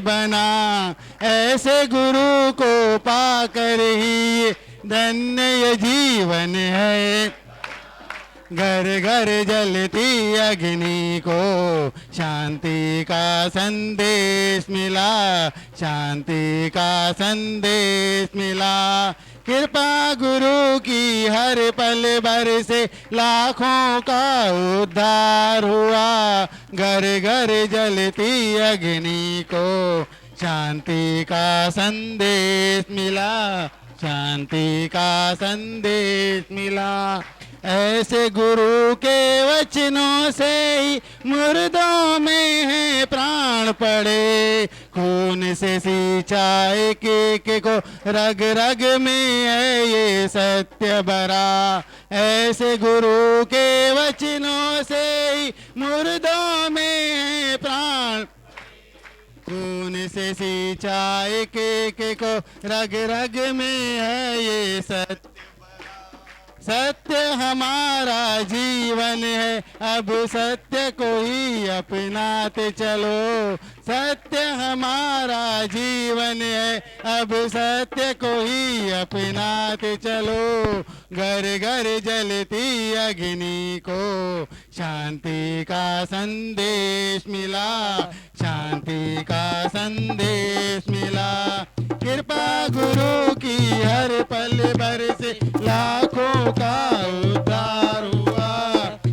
बना। ऐसे गुरु को पाकर ही धन्य ये जीवन है। घर घर जलती अग्नि को शांति का संदेश मिला, शांति का संदेश मिला। कृपा गुरु की हर पल भर से लाखों का उद्धार हुआ। घर घर जलती अग्नि को शांति का संदेश मिला, शांति का संदेश मिला। ऐसे गुरु के वचनों से ही मुर्दों में है प्राण पड़े। खून से सींचा एक एक को रग रग में है ये सत्य भरा। ऐसे गुरु के वचनों से ही मुर्दों में है प्राण। खून से सींचा एक एक को रग रग में है ये सत्य। सत्य हमारा जीवन है, अब सत्य को ही अपनाते चलो। सत्य हमारा जीवन है, अब सत्य को ही अपनाते चलो। घर घर जलती अग्नि को शांति का संदेश मिला, शांति का संदेश मिला। कृपा गुरु की हर पल भर से लाखों का उद्धार हुआ।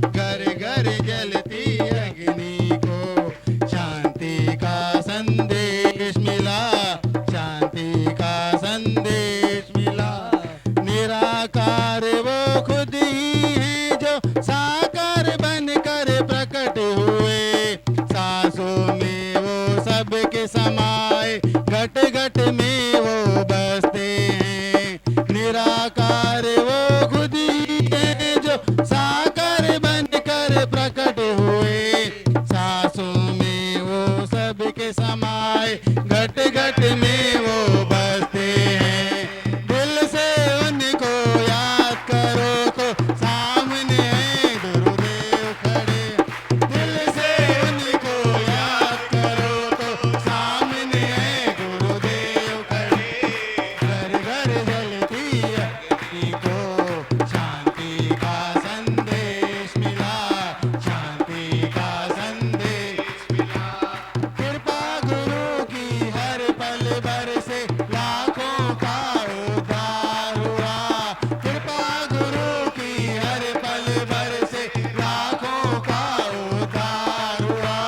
घर घर जलती अग्नि को शांति का संदेश मिला, शांति का संदेश मिला। निराकार वो खुद ही है जो साकार बनकर प्रकट हुए। सांसों में वो सबके समाए, घट घट में वो बसते हैं। निराकार वो खुद ही है जो साकार बनकर प्रकट हुए। सांसों में वो सबके समाए, घट घट में वो बसते हैं। दिल से उनको याद करो तो सामने है गुरुदेव खड़े। दिल से उनको याद करो तो सामने है गुरुदेव खड़े। घर घर जलती अग्नि को शांति का संदेश मिला, शांति का संदेश मिला। कृपा गुरु की हर पल भर से लाखों का उद्धार हुआ। कृपा गुरु की हर पल भर से लाखों का उद्धार हुआ।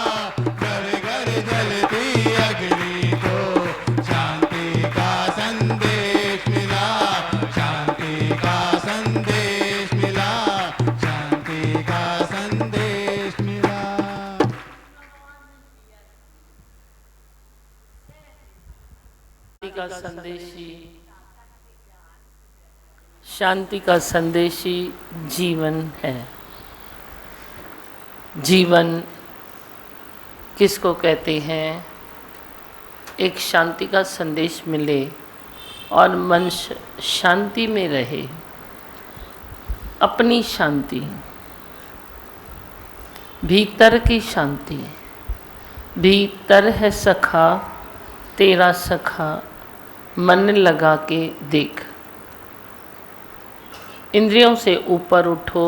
घर घर जलती अग्नि को शांति का संदेश मिला, शांति का संदेश मिला, शांति का संदेश मिला। का संदेशी, शांति का संदेशी जीवन है। जीवन किसको कहते हैं? एक शांति का संदेश मिले और मन शांति में रहे। अपनी शांति, भीतर की शांति। भीतर है सखा तेरा सखा, मन लगा के देख। इंद्रियों से ऊपर उठो,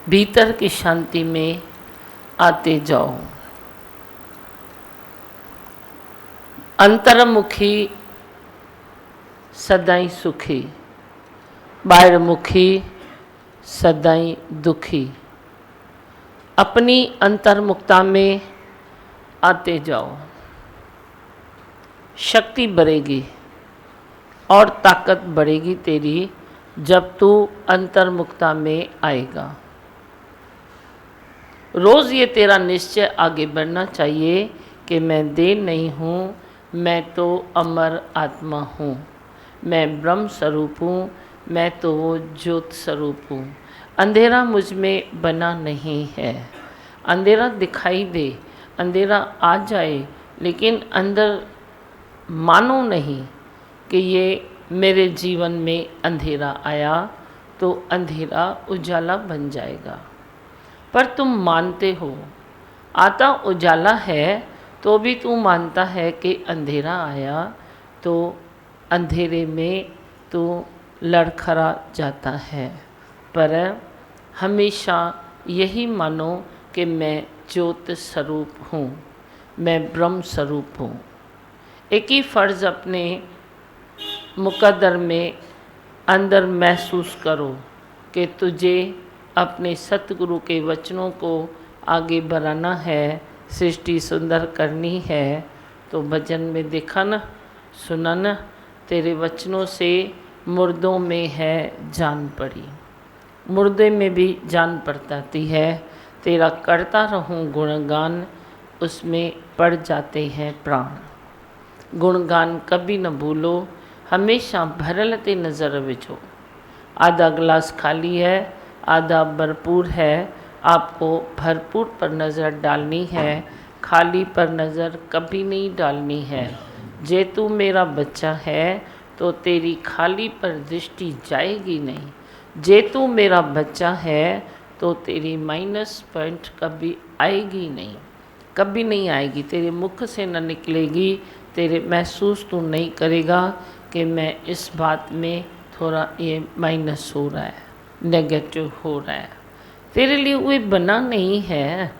भीतर की शांति में आते जाओ। अंतर्मुखी सदाई सुखी, बाहिर्मुखी सदाई दुखी। अपनी अंतर्मुखता में आते जाओ। शक्ति बढ़ेगी और ताकत बढ़ेगी तेरी जब तू अंतर्मुखता में आएगा। रोज़ ये तेरा निश्चय आगे बढ़ना चाहिए कि मैं देह नहीं हूँ, मैं तो अमर आत्मा हूँ, मैं ब्रह्म स्वरूप हूँ, मैं तो वो ज्योत स्वरूप हूँ। अंधेरा मुझ में बना नहीं है। अंधेरा दिखाई दे, अंधेरा आ जाए, लेकिन अंदर मानो नहीं कि ये मेरे जीवन में अंधेरा आया तो अंधेरा उजाला बन जाएगा। पर तुम मानते हो आता उजाला है तो भी तू मानता है कि अंधेरा आया तो अंधेरे में तू लड़खड़ा जाता है। पर हमेशा यही मानो कि मैं ज्योत स्वरूप हूँ, मैं ब्रह्म स्वरूप हूँ। एक ही फ़र्ज़ अपने मुकद्दर में अंदर महसूस करो कि तुझे अपने सतगुरु के वचनों को आगे बढ़ाना है, सृष्टि सुंदर करनी है। तो भजन में देखा न, सुना न, तेरे वचनों से मुर्दों में है जान पड़ी। मुर्दे में भी जान पड़ती है। तेरा करता रहूं गुणगान, उसमें पड़ जाते हैं प्राण। गुणगान कभी न भूलो, हमेशा भरलते नज़र विझो। आधा गिलास खाली है, आधा भरपूर है। आपको भरपूर पर नज़र डालनी है, खाली पर नज़र कभी नहीं डालनी है। जे तू मेरा बच्चा है तो तेरी खाली पर दृष्टि जाएगी नहीं। जे तू मेरा बच्चा है तो तेरी माइनस पॉइंट कभी आएगी नहीं, कभी नहीं आएगी। तेरे मुख से न निकलेगी, तेरे महसूस तू नहीं करेगा कि मैं इस बात में थोड़ा ये माइनस हो रहा है, नेगेटिव हो रहा है। तेरे लिए वो बना नहीं है,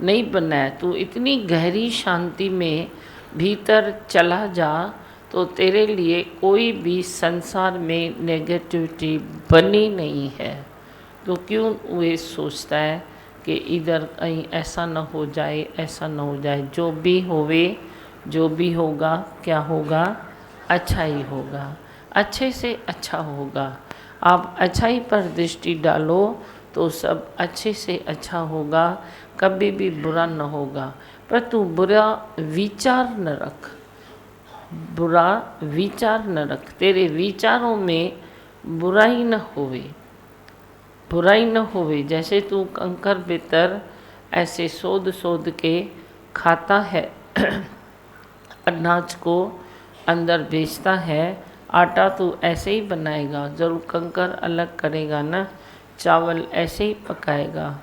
नहीं बना है। तू इतनी गहरी शांति में भीतर चला जा तो तेरे लिए कोई भी संसार में नेगेटिविटी बनी नहीं है। तो क्यों वे सोचता है कि इधर कहीं ऐसा न हो जाए, ऐसा न हो जाए। जो भी होवे, जो भी होगा, क्या होगा? अच्छा ही होगा, अच्छे से अच्छा होगा। आप अच्छाई पर दृष्टि डालो तो सब अच्छे से अच्छा होगा, कभी भी बुरा न होगा। पर तू बुरा विचार न रख, बुरा विचार न रख। तेरे विचारों में बुराई न होवे, बुराई न होवे। जैसे तू कंकर भीतर ऐसे सोध सोध के खाता है अनाज को अंदर बेचता है। आटा तो ऐसे ही बनाएगा, ज़रूर कंकर अलग करेगा ना। चावल ऐसे ही पकाएगा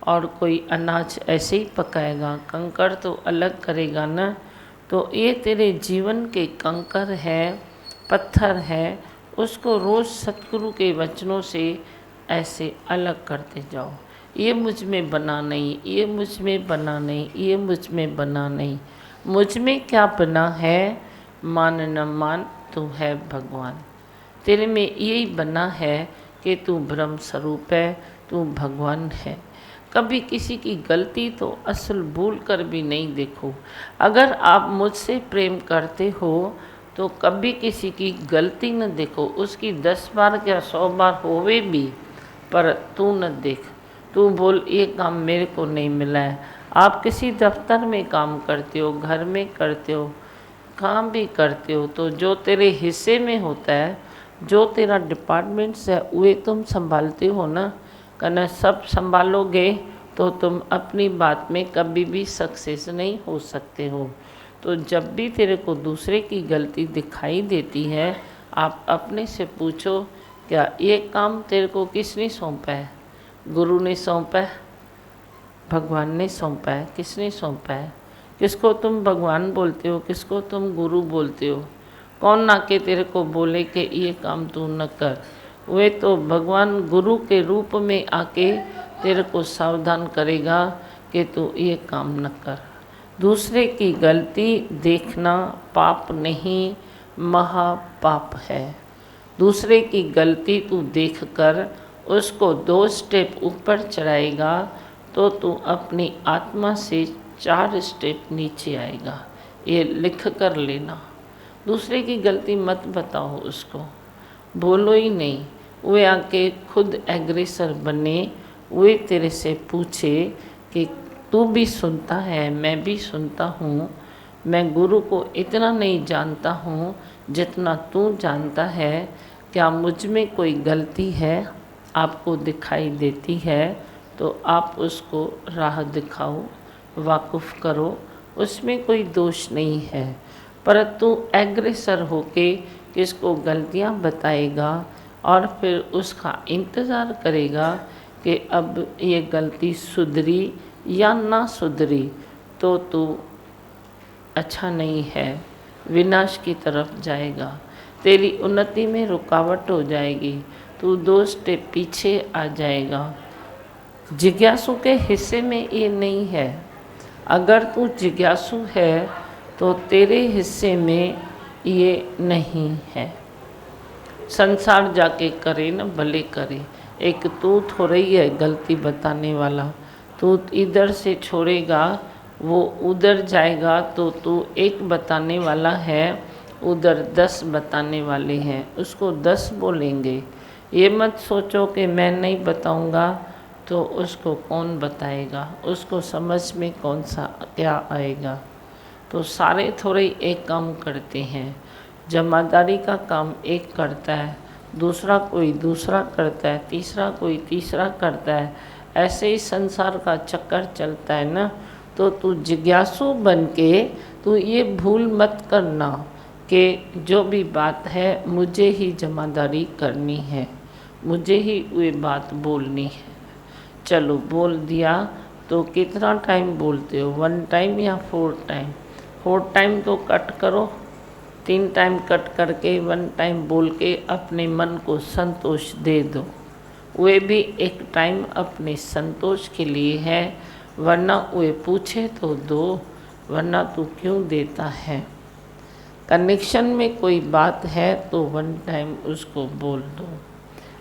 और कोई अनाज ऐसे ही पकाएगा, कंकर तो अलग करेगा ना। तो ये तेरे जीवन के कंकर है, पत्थर है, उसको रोज़ सतगुरु के वचनों से ऐसे अलग करते जाओ। ये मुझ में बना नहीं, ये मुझ में बना नहीं, ये मुझ में बना नहीं। मुझ में क्या बना है? मान न मान, तू है भगवान। तेरे में यही बना है कि तू ब्रह्म स्वरूप है, तू भगवान है। कभी किसी की गलती तो असल भूल कर भी नहीं देखो। अगर आप मुझसे प्रेम करते हो तो कभी किसी की गलती न देखो। उसकी 10 बार या 100 बार होवे भी, पर तू न देख। तू बोल ये काम मेरे को नहीं मिला है। आप किसी दफ्तर में काम करते हो, घर में करते हो, काम भी करते हो, तो जो तेरे हिस्से में होता है, जो तेरा डिपार्टमेंट्स है, वे तुम संभालते हो ना। कहना सब संभालोगे तो तुम अपनी बात में कभी भी सक्सेस नहीं हो सकते हो। तो जब भी तेरे को दूसरे की गलती दिखाई देती है, आप अपने से पूछो, क्या ये काम तेरे को किसने सौंपा है? गुरु ने सौंपा है, भगवान ने सौंपा है, किसने सौंपा है? किसको तुम भगवान बोलते हो, किसको तुम गुरु बोलते हो? कौन आके तेरे को बोले कि ये काम तू न कर? वे तो भगवान गुरु के रूप में आके तेरे को सावधान करेगा कि तू ये काम न कर। दूसरे की गलती देखना पाप नहीं, महापाप है। दूसरे की गलती तू देखकर उसको 2 स्टेप ऊपर चढ़ाएगा तो तू अपनी आत्मा से 4 स्टेप नीचे आएगा। ये लिख कर लेना। दूसरे की गलती मत बताओ उसको, बोलो ही नहीं। वे आके खुद एग्रेसर बने, वे तेरे से पूछे कि तू भी सुनता है, मैं भी सुनता हूँ। मैं गुरु को इतना नहीं जानता हूँ जितना तू जानता है। क्या मुझ में कोई गलती है आपको दिखाई देती है तो आप उसको राह दिखाओ, वाकुफ़ करो, उसमें कोई दोष नहीं है। पर तू एग्रेसर होके किसको गलतियाँ बताएगा और फिर उसका इंतज़ार करेगा कि अब ये गलती सुधरी या ना सुधरी, तो तू अच्छा नहीं है, विनाश की तरफ जाएगा, तेरी उन्नति में रुकावट हो जाएगी, तू 2 स्टेप पीछे आ जाएगा। जिज्ञासु के हिस्से में ये नहीं है। अगर तू जिज्ञासु है तो तेरे हिस्से में ये नहीं है। संसार जाके करे न भले करे, एक तू थोड़ा ही है गलती बताने वाला। तू इधर से छोड़ेगा वो उधर जाएगा, तो तू एक बताने वाला है, उधर 10 बताने वाले हैं, उसको 10 बोलेंगे। ये मत सोचो कि मैं नहीं बताऊंगा तो उसको कौन बताएगा, उसको समझ में कौन सा क्या आएगा। तो सारे थोड़े एक काम करते हैं। जमादारी का काम एक करता है, दूसरा कोई दूसरा करता है, तीसरा कोई तीसरा करता है। ऐसे ही संसार का चक्कर चलता है ना। तो तू जिज्ञासु बन के तू ये भूल मत करना कि जो भी बात है मुझे ही जमादारी करनी है, मुझे ही ये बात बोलनी है। चलो बोल दिया तो कितना टाइम बोलते हो, 1 टाइम या 4 टाइम? 4 टाइम तो कट करो, 3 टाइम कट करके 1 टाइम बोल के अपने मन को संतोष दे दो। वे भी एक टाइम अपने संतोष के लिए है, वरना वे पूछे तो दो, वरना तू क्यों देता है। कनेक्शन में कोई बात है तो 1 टाइम उसको बोल दो।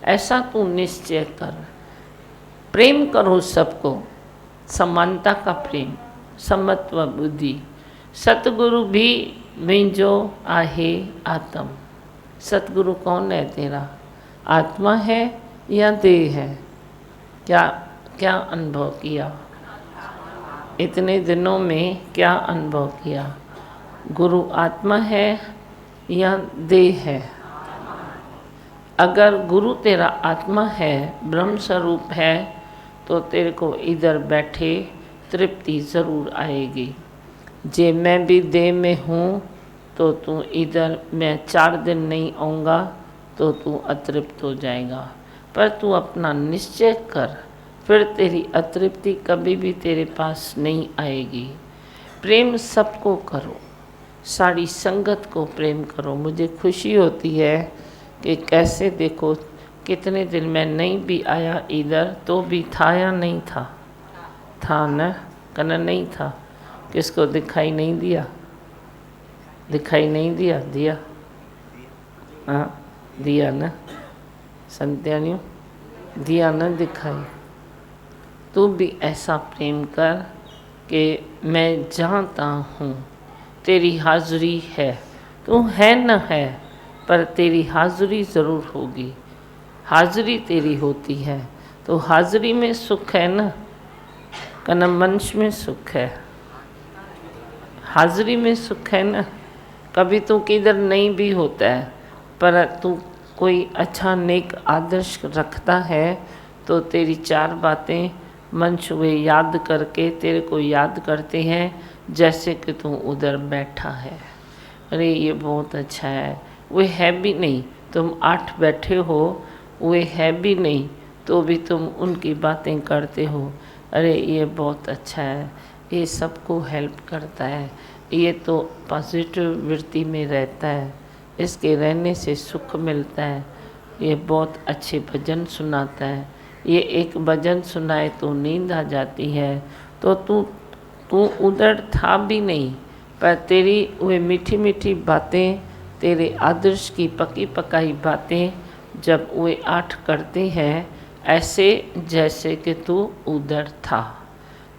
ऐसा तू निश्चय कर। प्रेम करो सबको, समानता का प्रेम, समत्व बुद्धि। सतगुरु भी मुंहिंजो आहे आत्म। सतगुरु कौन है तेरा? आत्मा है या देह है? क्या क्या अनुभव किया इतने दिनों में? क्या अनुभव किया? गुरु आत्मा है या देह है? अगर गुरु तेरा आत्मा है, ब्रह्म स्वरूप है, तो तेरे को इधर बैठे तृप्ति ज़रूर आएगी। जे मैं भी देह में हूँ तो तू इधर मैं 4 दिन नहीं आऊँगा तो तू अतृप्त हो जाएगा। पर तू अपना निश्चय कर, फिर तेरी अतृप्ति कभी भी तेरे पास नहीं आएगी। प्रेम सबको करो, सारी संगत को प्रेम करो। मुझे खुशी होती है कि कैसे देखो कितने दिन मैं नहीं भी आया इधर तो भी था या नहीं था? था न? कहना नहीं था। किसको दिखाई नहीं दिया? दिखाई नहीं दिया? दिया? हाँ दिया न? संत्यानियों दिया न दिखाई? तू भी ऐसा प्रेम कर कि मैं जानता हूँ तेरी हाज़िरी है। तू है न है, पर तेरी हाज़िरी ज़रूर होगी। हाज़िरी तेरी होती है तो हाज़िरी में सुख है ना? कहना मंच में सुख है, हाज़िरी में सुख है ना। कभी तू किधर नहीं भी होता है, पर तू कोई अच्छा नेक आदर्श रखता है तो तेरी 4 बातें मंच वे याद करके तेरे को याद करते हैं जैसे कि तू उधर बैठा है। अरे ये बहुत अच्छा है। वे है भी नहीं, तुम 8 बैठे हो, वे है भी नहीं तो भी तुम उनकी बातें करते हो। अरे ये बहुत अच्छा है, ये सबको हेल्प करता है, ये तो पॉजिटिव वृत्ति में रहता है, इसके रहने से सुख मिलता है। ये बहुत अच्छे भजन सुनाता है, ये एक भजन सुनाए तो नींद आ जाती है। तो तू उधर था भी नहीं, पर तेरी वे मीठी मीठी बातें, तेरे आदर्श की पकी पकाई बातें जब वे 8 करते हैं ऐसे जैसे कि तू उधर था।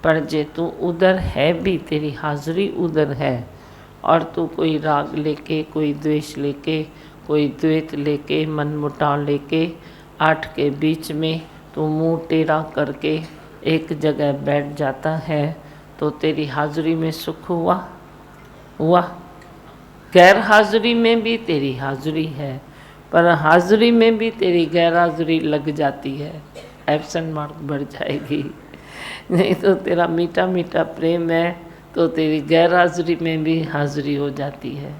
पर जे तू उधर है भी, तेरी हाज़िरी उधर है, और तू कोई राग लेके, कोई द्वेष लेके, कोई द्वैत लेके, मन मुटाव लेके 8 के बीच में तू मुंह टेढ़ा करके एक जगह बैठ जाता है तो तेरी हाज़िरी में सुख हुआ? गैर हाज़िरी में भी तेरी हाज़िरी है, पर हाज़िरी में भी तेरी गैर हाज़िरी लग जाती है, एब्सेंट मार्क बढ़ जाएगी। नहीं तो तेरा मीठा मीठा प्रेम है तो तेरी गैर हाज़िरी में भी हाज़िरी हो जाती है।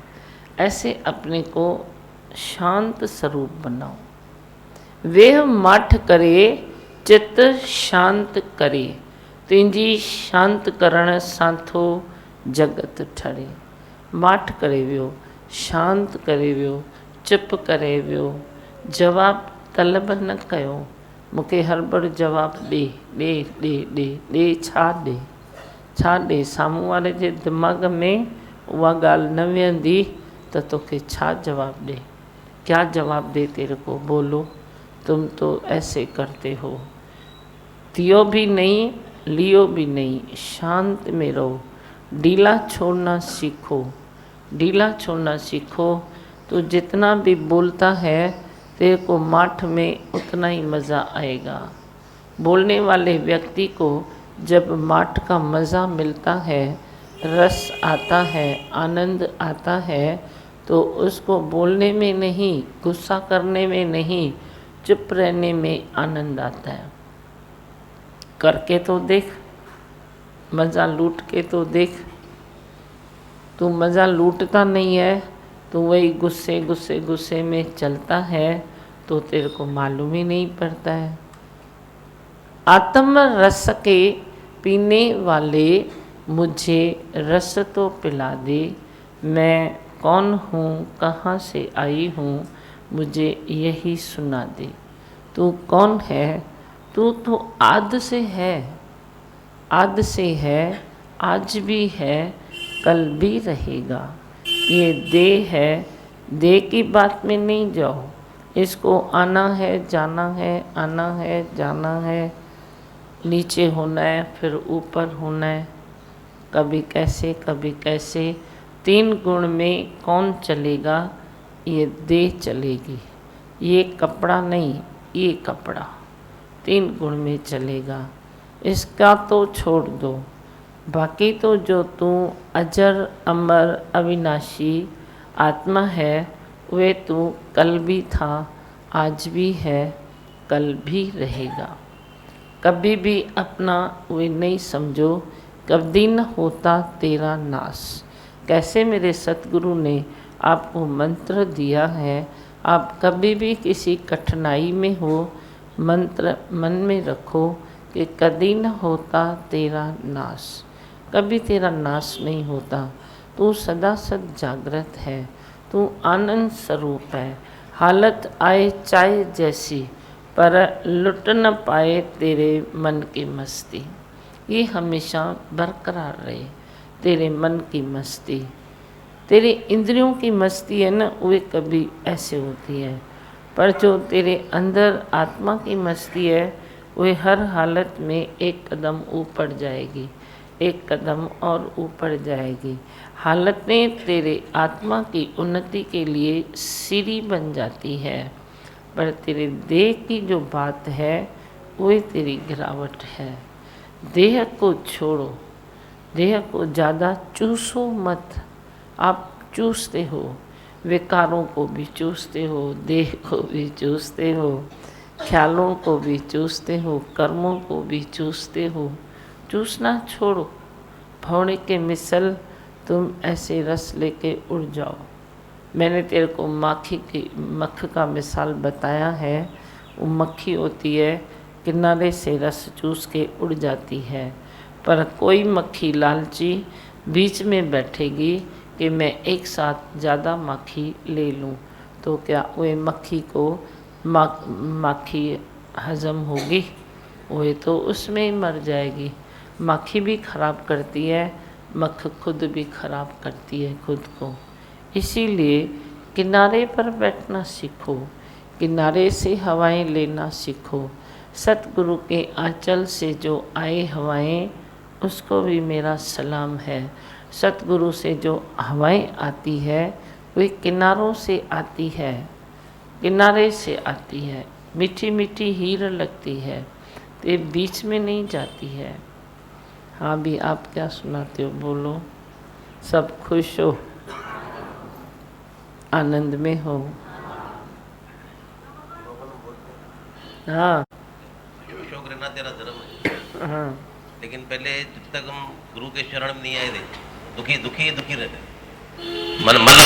ऐसे अपने को शांत स्वरूप बनाओ। वेह मठ करे चित्त शांत करे, तुंहिंजी शांत करण साथो जगत ठरे। माठ करे वियो, शांत करे वियो, चुप करे वियो, जवाब तलब न कयो। मूंखे हड़बड़ जवाब ॾे ॾे ॾे ॾे ॾे छा ॾे छा ॾे। साम्हूं वारे जे दिमाग़ में उहा ॻाल्हि न वेहंदी त तोखे छा जवाब ॾे। क्या जवाब दे तेरे को, बोलो। तुम तो ऐसे करते हो, दियो भी नहीं लियो भी नहीं, शांत में रहो, ढीला छोड़ना सीखो, ढीला छोड़ना सीखो। तो जितना भी बोलता है तेरे को माठ में उतना ही मज़ा आएगा। बोलने वाले व्यक्ति को जब माठ का मज़ा मिलता है, रस आता है, आनंद आता है, तो उसको बोलने में नहीं, गुस्सा करने में नहीं, चुप रहने में आनंद आता है। करके तो देख, मज़ा लूट के तो देख। तू मज़ा लूटता नहीं है, तो वही गुस्से गुस्से गुस्से में चलता है, तो तेरे को मालूम ही नहीं पड़ता है। आत्म रस के पीने वाले मुझे रस तो पिला दे, मैं कौन हूँ, कहाँ से आई हूँ, मुझे यही सुना दे। तू कौन है? तू तो आद से है, आद से है, आज भी है, कल भी रहेगा। ये देह है, देह की बात में नहीं जाओ। इसको आना है, जाना है, आना है, जाना है, नीचे होना है, फिर ऊपर होना है, कभी कैसे कभी कैसे। तीन गुण में कौन चलेगा? ये देह चलेगी। ये कपड़ा नहीं, ये कपड़ा तीन गुण में चलेगा। इसका तो छोड़ दो, बाकी तो जो तू अजर अमर अविनाशी आत्मा है, वे तू कल भी था, आज भी है, कल भी रहेगा। कभी भी अपना वे नहीं समझो, कभी न होता तेरा नाश। कैसे मेरे सतगुरु ने आपको मंत्र दिया है, आप कभी भी किसी कठिनाई में हो, मंत्र मन में रखो कि कभी न होता तेरा नाश। कभी तेरा नाश नहीं होता। तू सदा सद जागृत है, तू आनंद स्वरूप है। हालत आए चाहे जैसी, पर लुट न पाए तेरे मन की मस्ती। ये हमेशा बरकरार रहे, तेरे मन की मस्ती। तेरे इंद्रियों की मस्ती है ना, वे कभी ऐसे होती है, पर जो तेरे अंदर आत्मा की मस्ती है, वे हर हालत में एक कदम ऊपर जाएगी, एक कदम और ऊपर जाएगी। हालतें तेरे आत्मा की उन्नति के लिए सीढ़ी बन जाती है, पर तेरे देह की जो बात है, वही तेरी गिरावट है। देह को छोड़ो, देह को ज़्यादा चूसो मत। आप चूसते हो, विकारों को भी चूसते हो, देह को भी चूसते हो, ख्यालों को भी चूसते हो, कर्मों को भी चूसते हो। चूसना छोड़ो। भौरे के मिसल तुम ऐसे रस लेके उड़ जाओ। मैंने तेरे को माखी की मक्ख का मिसाल बताया है। वो मक्खी होती है, किनारे से रस चूस के उड़ जाती है, पर कोई मक्खी लालची बीच में बैठेगी कि मैं एक साथ ज़्यादा माखी ले लूं, तो क्या वह मक्खी को माखी हजम होगी? वह तो उसमें ही मर जाएगी। माखी भी खराब करती है, मक्ख खुद भी खराब करती है खुद को। इसीलिए किनारे पर बैठना सीखो, किनारे से हवाएं लेना सीखो। सतगुरु के आंचल से जो आए हवाएं, उसको भी मेरा सलाम है। सतगुरु से जो हवाएं आती है, वे किनारों से आती है, किनारे से आती है, मीठी मीठी हीर लगती है, तो बीच में नहीं जाती है। हाँ भी, आप क्या सुनाते हो? बोलो। सब खुश हो, आनंद में हो। हाँ अशोक रहना तेरा धर्म है। हाँ, लेकिन पहले जब तक हम गुरु के शरण में नहीं आए थे, दुखी दुखी दुखी रहते। मन मन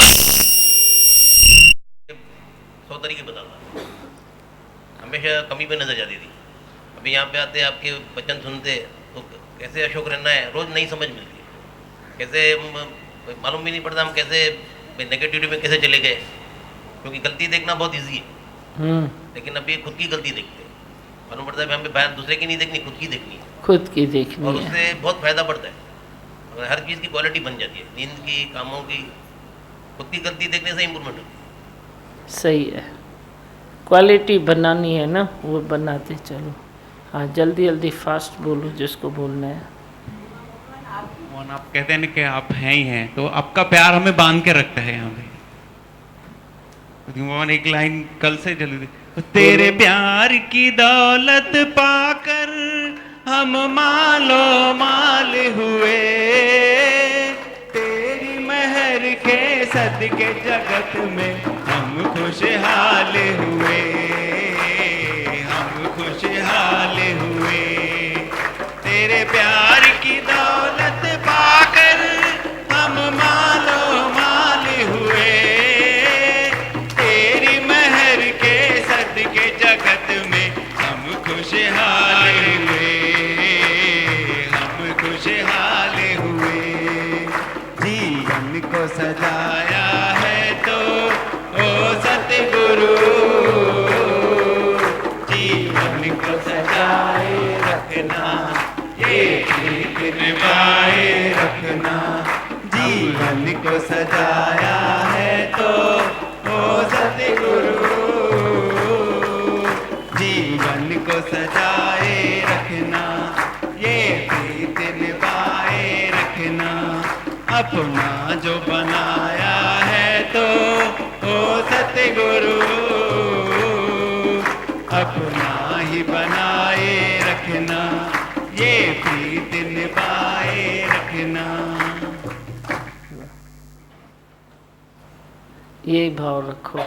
100 तरीके बताता, हमेशा कमी पे नजर जाती थी। अभी यहाँ पे आते आपके वचन सुनते तो कैसे अशोक रहना है, रोज नई समझ मिलती है। कैसे तो मालूम भी नहीं पड़ता हम कैसे नेगेटिविटी में कैसे चले गए, क्योंकि गलती देखना बहुत ईजी है, लेकिन अभी खुद की गलती देखते हैं। मालूम पड़ता है हमें बाहर दूसरे की नहीं देखनी, खुद की देखनी है, खुद की देखनी और है। उससे बहुत फायदा पड़ता है। और हर चीज़ की क्वालिटी बन जाती है, नींद की, कामों की। खुद की गलती देखने से इम्प्रूवमेंट होती है। सही है, क्वालिटी बनानी है ना, वो बनाते चलो। हाँ, जल्दी जल्दी फास्ट बोलो जिसको बोलना है। और आप कहते हैं ना कि आप हैं ही हैं, तो आपका प्यार हमें बांध के रखता है यहाँ पे। भगवान एक लाइन कल से जल्दी, तेरे प्यार की दौलत पाकर हम मालो माल हुए, तेरी महर के सदके जगत में हम खुशहाल हुए, हम खुशहाल हुए। तेरे प्यार की दौलत पाकर हम मालो माल हुए, तेरी महर के सदके जगत में हम खुशहाल हुए, हम खुशहाल हुए। जीवन को सजाया है तो ओ सतगुरु, जीवन को सजाए रखना, ये प्रीत निभाए रखना। जीवन को सजाया है तो ओ सतगुरु, जीवन को सजाए रखना, ये प्रीत निभाए रखना। अपना जो बनाया है तो ओ सतगुरु, अपना ही बनाए रखना, ये प्रीत निभाए रखना। यही भाव रखो।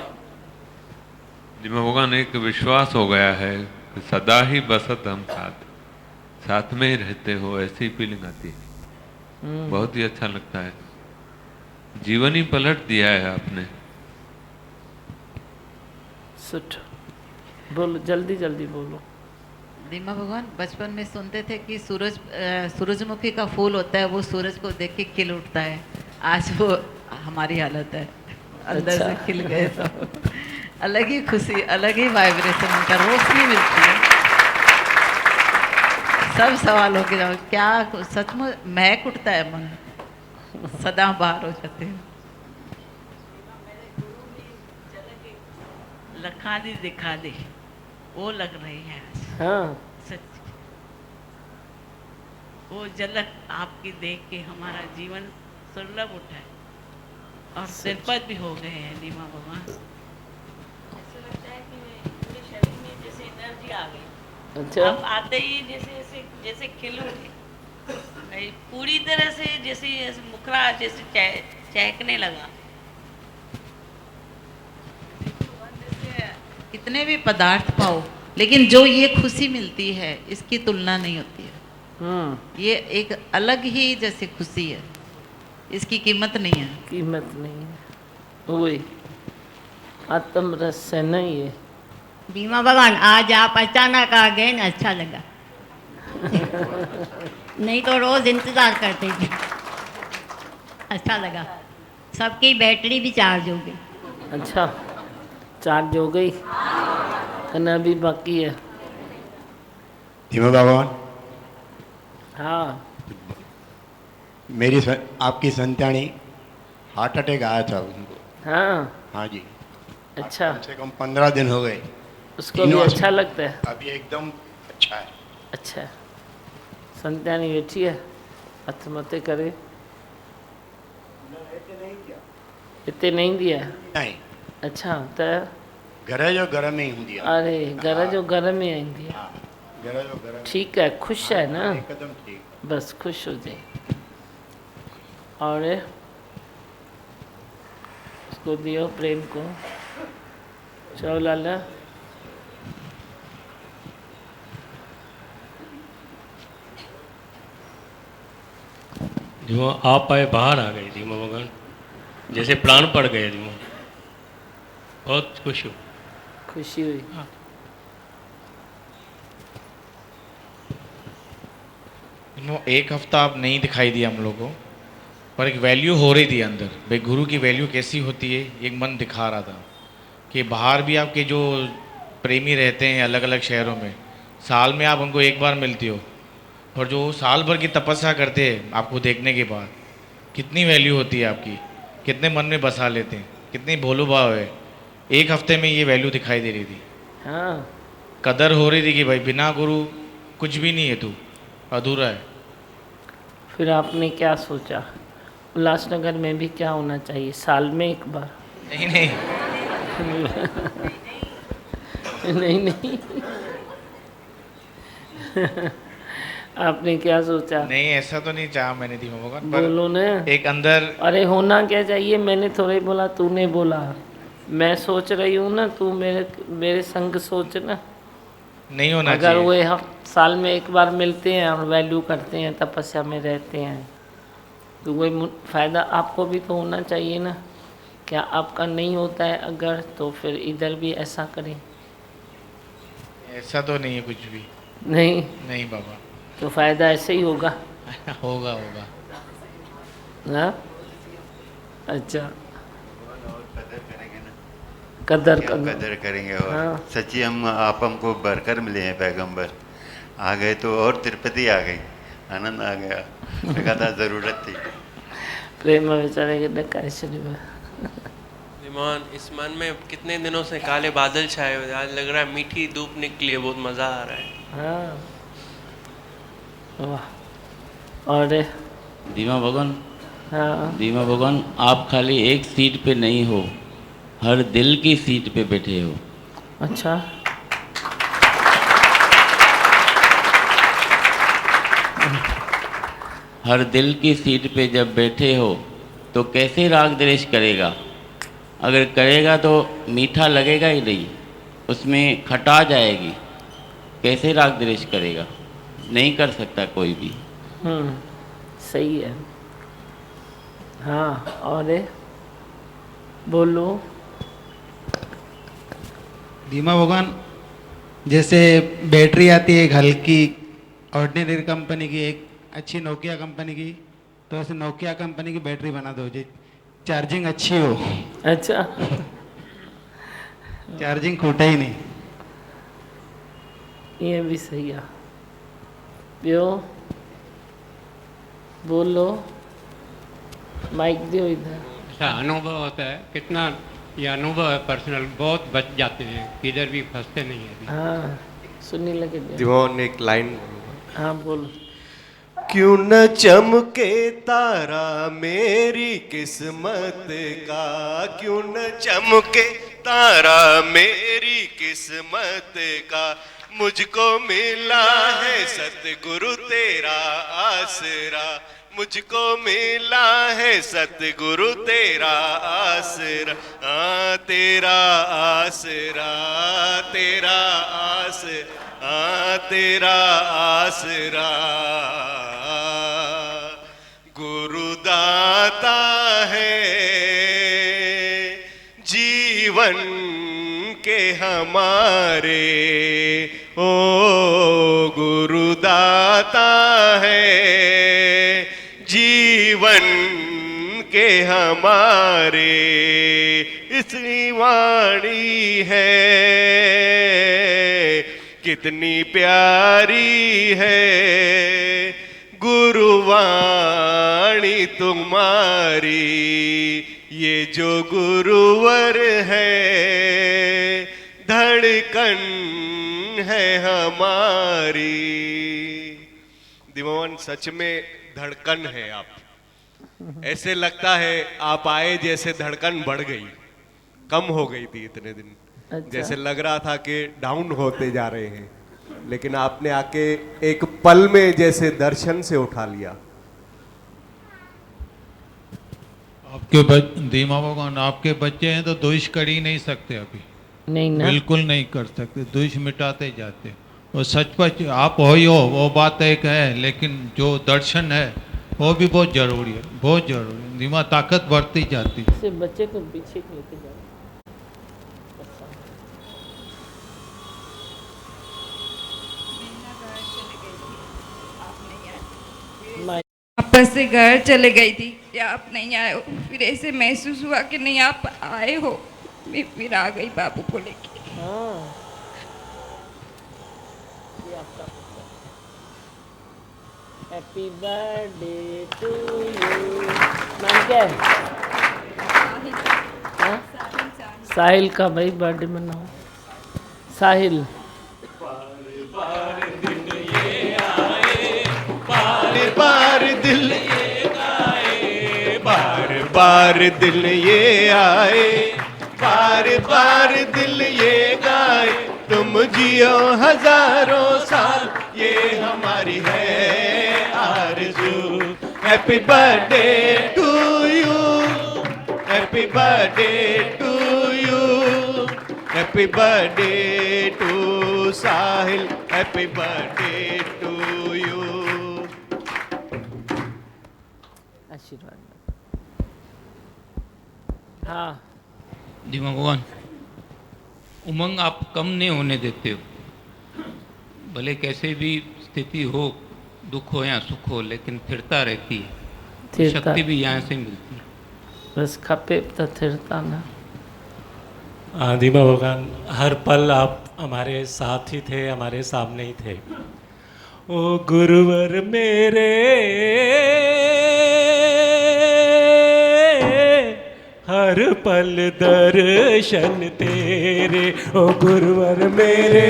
जी भगवान, एक विश्वास हो गया है कि सदा ही बसत हम साथ, साथ में ही रहते हो, ऐसी फीलिंग आती है। बहुत ही अच्छा लगता है, जीवन ही पलट दिया है आपने। सुठ बोलो, जल्दी जल्दी बोलो। दीमा भगवान, बचपन में सुनते थे कि सूरजमुखी का फूल होता है, वो सूरज को देख के खिल उठता है। आज वो हमारी हालत है, अंदर अच्छा। से खिल गए तो अलग ही खुशी, अलग ही वाइब्रेशन उनका, रोशनी मिलती है। सब सवालों के जवाब, क्या सचमुच महक उठता है मन, सदा बाहर हो जाते हैं। लखा दी दिखा दी, वो लग रही है आज। हाँ, सच, वो झलक आपकी देख के हमारा जीवन सुलभ उठा है और सिरपत भी हो गए हैं नीमा भगवान। ऐसा लगता है कि पूरे शरीर में जैसे एनर्जी आ गई। अच्छा। आप आते ही जैसे जैसे खिल उठे, नहीं, पूरी तरह से जैसे मुखरा जैसे चहकने लगा। कितने भी पदार्थ पाओ, लेकिन जो ये खुशी मिलती है इसकी तुलना नहीं होती है। ये एक अलग ही जैसे खुशी है, इसकी कीमत नहीं है। कीमत नहीं है, वही आत्म रस है ना ये। बीमा भगवान, आज आप अचानक आ गए ना, अच्छा लगा। नहीं तो रोज इंतजार करते थे। अच्छा लगा, सबकी बैटरी भी चार्ज हो गई। अच्छा, चार्ज हो गई, खाना भी बाकी है। धीमा भगवान, हाँ, आपकी संतानी हार्ट अटैक आया था उनको। हाँ, हाँ जी। अच्छा। कम से कम 15 दिन हो गए। उसको भी अच्छा लगता है। अभी एकदम अच्छा है। अच्छा, संतानी बैठी है, हथ मते करे। इतने नहीं दिया? नहीं। अच्छा, तो घर जो घर में ही हूंदी आहे। अरे घर जो घर में ईंदी है। हाँ, घर जो घर में। ठीक है, खुश है ना? एकदम ठीक। बस खुश हो जाए। और उसको दियो प्रेम को। चलो लाला। जो आप आए बाहर आ गए धीमा भगवान, जैसे प्राण पड़ गए धीमा, बहुत खुश हूँ। खुशी हुई। एक हफ्ता आप नहीं दिखाई दिया हम लोग को, पर एक वैल्यू हो रही थी अंदर, भाई गुरु की वैल्यू कैसी होती है, एक मन दिखा रहा था कि बाहर भी आपके जो प्रेमी रहते हैं अलग अलग शहरों में, साल में आप उनको एक बार मिलते हो, और जो साल भर की तपस्या करते हैं आपको देखने के बाद, कितनी वैल्यू होती है आपकी, कितने मन में बसा लेते हैं, कितनी भोलो भाव है। एक हफ्ते में ये वैल्यू दिखाई दे रही थी, हाँ, कदर हो रही थी कि भाई बिना गुरु कुछ भी नहीं है, तू अधूरा है। फिर आपने क्या सोचा? उल्लासनगर में भी क्या होना चाहिए, साल में एक बार? नहीं नहीं नहीं नहीं आपने क्या सोचा? नहीं, ऐसा तो नहीं चाहा मैंने दी भगवान, बोलो ना। एक अंदर अरे होना क्या चाहिए, मैंने थोड़े बोला, तूने बोला। मैं सोच रही हूँ ना, तू मेरे संग सोच ना। नहीं होना अगर चाहिए। वो साल में एक बार मिलते हैं और वैल्यू करते हैं, तपस्या में रहते हैं, तो वही फ़ायदा आपको भी तो होना चाहिए ना। क्या आपका नहीं होता है अगर, तो फिर इधर भी ऐसा करें। ऐसा तो नहीं है कुछ भी। नहीं नहीं बाबा। तो फ़ायदा ऐसे ही होगा। होगा होगा। हाँ, अच्छा, कदर कदर करेंगे। और हाँ। सच्ची आप हमको भरकर मिले हैं पैगंबर, आ गए तो और तिरुपति आ गई, आनंद आ गया, लगातार ज़रूरत थी। प्रेम बेचारे के डकार शरीफ। विमान, इस मन में कितने दिनों से काले बादल छाए हुए, आज लग रहा है मीठी धूप निकली है, बहुत मज़ा आ रहा है। हाँ, वाह। और दीमा भगवान, हाँ, दीमा भगवान, आप खाली एक सीट पे नहीं हो, हर दिल की सीट पे बैठे हो। अच्छा, हर दिल की सीट पे जब बैठे हो तो कैसे राग द्वेष करेगा? अगर करेगा तो मीठा लगेगा ही नहीं, उसमें खटा जाएगी। कैसे राग द्वेष करेगा? नहीं कर सकता कोई भी। सही है। हाँ, और बोलो। दीमा भगवान, जैसे बैटरी आती है एक हल्की ऑर्डिनरी कंपनी की, एक अच्छी नोकिया कंपनी की, तो ऐसे नोकिया कंपनी की बैटरी बना दो जी, चार्जिंग अच्छी हो। अच्छा, चार्जिंग खूटे ही नहीं। ये भी सही है। पियो, बोलो, माइक दो इधर। ऐसा अनुभव होता है, कितना ये अनुभव है पर्सनल, बहुत बच जाते हैं, किधर भी फंसते नहीं है। हाँ, सुनने लगे। दीवान, एक लाइन। हाँ, बोलो। क्यों न चमके तारा मेरी किस्मत का, क्यों न चमके तारा मेरी किस्मत का, मुझको मिला है सतगुरु तेरा आसरा, मुझको मिला है सतगुरु तेरा आसरा, तेरा आसरा, तेरा आसरा, तेरा आसरा। गुरुदाता है जीवन के हमारे, ओ गुरुदाता है जीवन के हमारे, इसकी वाणी है कितनी प्यारी है, गुरुवाणी तुम्हारी, ये जो गुरुवर है धड़कन है हमारी। दीवान, सच में धड़कन है आप। ऐसे लगता है आप आए जैसे धड़कन बढ़ गई, कम हो गई थी इतने दिन। अच्छा। जैसे लग रहा था कि डाउन होते जा रहे हैं, लेकिन आपने आके एक पल में जैसे दर्शन से उठा लिया। आपके दीमा भगवान, आपके बच्चे हैं तो द्वेष कर ही नहीं सकते अभी। नहीं ना, बिल्कुल नहीं कर सकते, द्वेष मिटाते जाते। और सचपच आप हो ही हो, वो बात एक है, लेकिन जो दर्शन है वो भी बहुत जरूरी है, बहुत जरूरी है। दिमाग ताकत बढ़ती जाती है। से बच्चे को पीछे लेके जाओ। बस से घर चले गई थी कि आप नहीं आए हो। फिर ऐसे महसूस हुआ कि नहीं आप आए हो, मैं फिर आ गई बाबू को लेके। Happy birthday to you. नाम क्या है? हाँ? साहिल का भाई बर्थडे मनाओ। साहिल। बार बार दिल ये गाए, बार बार दिल ये आए, बार बार दिल ये गाए, तुम जियो हजारों साल, ये हमारी है आरज़ू। Happy birthday to you, happy birthday to you, happy birthday to Sahil, happy birthday to you. आशीर्वाद। हाँ दीमा भगवान, उमंग आप कम नहीं होने देते हो। भले कैसे भी स्थिति हो, दुख हो या सुख हो, लेकिन थिरता रहती है। शक्ति भी यहाँ से मिलती है। बस खपे तो थिरता ना। दीमा भगवान, हर पल आप हमारे साथ ही थे, हमारे सामने ही थे। ओ गुरुवर मेरे, हर पल दर्शन तेरे, ओ गुरुवर मेरे,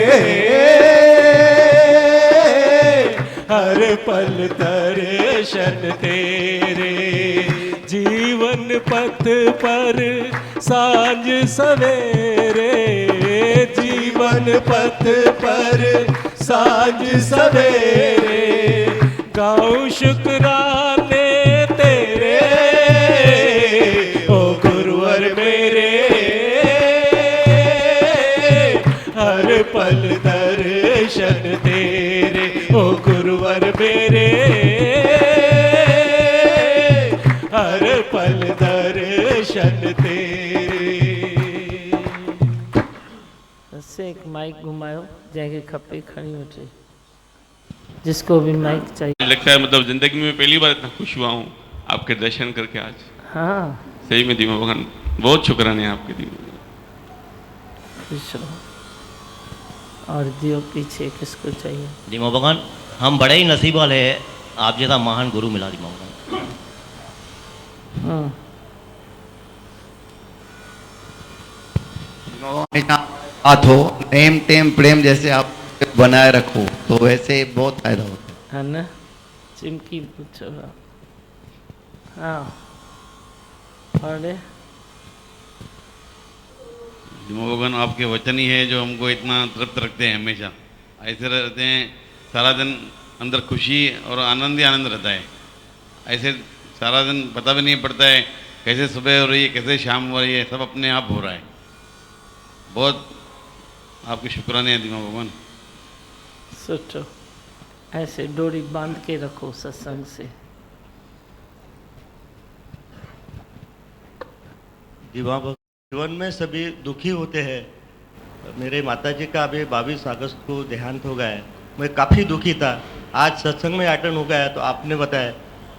हर पल दर्शन तेरे। जीवन पथ पर सांझ सवेरे, जीवन पथ पर सांझ सवेरे, गाऊं शुक्राने तेरे, ओ गुरुवर मेरे, हर पल दर्शन तेरे, ओ गुरुवर मेरे, हर पल दर्शन तेरे। ऐसे एक माइक घुमायो जैसे खपे खड़ी उठे, जिसको भी माइक चाहिए। लगता है मतलब जिंदगी में पहली बार इतना खुश हुआ हूँ आपके दर्शन करके आज। हाँ सही में दीमा भगवान, बहुत शुक्राने आपके दीमा। खुश रहो। और दियो पीछे किसको चाहिए? दीमा भगवान, हम बड़े ही नसीब वाले हैं, आप जैसा महान गुरु मिला दीमा भगवान। बात हो, प्रेम टेम प्रेम जैसे आप बनाए रखो तो वैसे बहुत फायदा होता है ना। चिमकी पूछो। हाँ और दीमा भगवान, आपके वचन ही है जो हमको इतना तृप्त रखते हैं। हमेशा ऐसे रहते हैं, सारा दिन अंदर खुशी और आनंद ही आनंद रहता है। ऐसे सारा दिन पता भी नहीं पड़ता है कैसे सुबह हो रही है, कैसे शाम हो रही है, सब अपने आप हो रहा है। बहुत आपके शुक्राने हैं दीमा भगवान। सोचो, ऐसे डोरी बांध के रखो सत्संग से। दीमा भगवान, जीवन में सभी दुखी होते हैं। मेरे माताजी का अभी 22 अगस्त को देहांत हो गया है। मैं काफ़ी दुखी था। आज सत्संग में अटेंड हो गया तो आपने बताया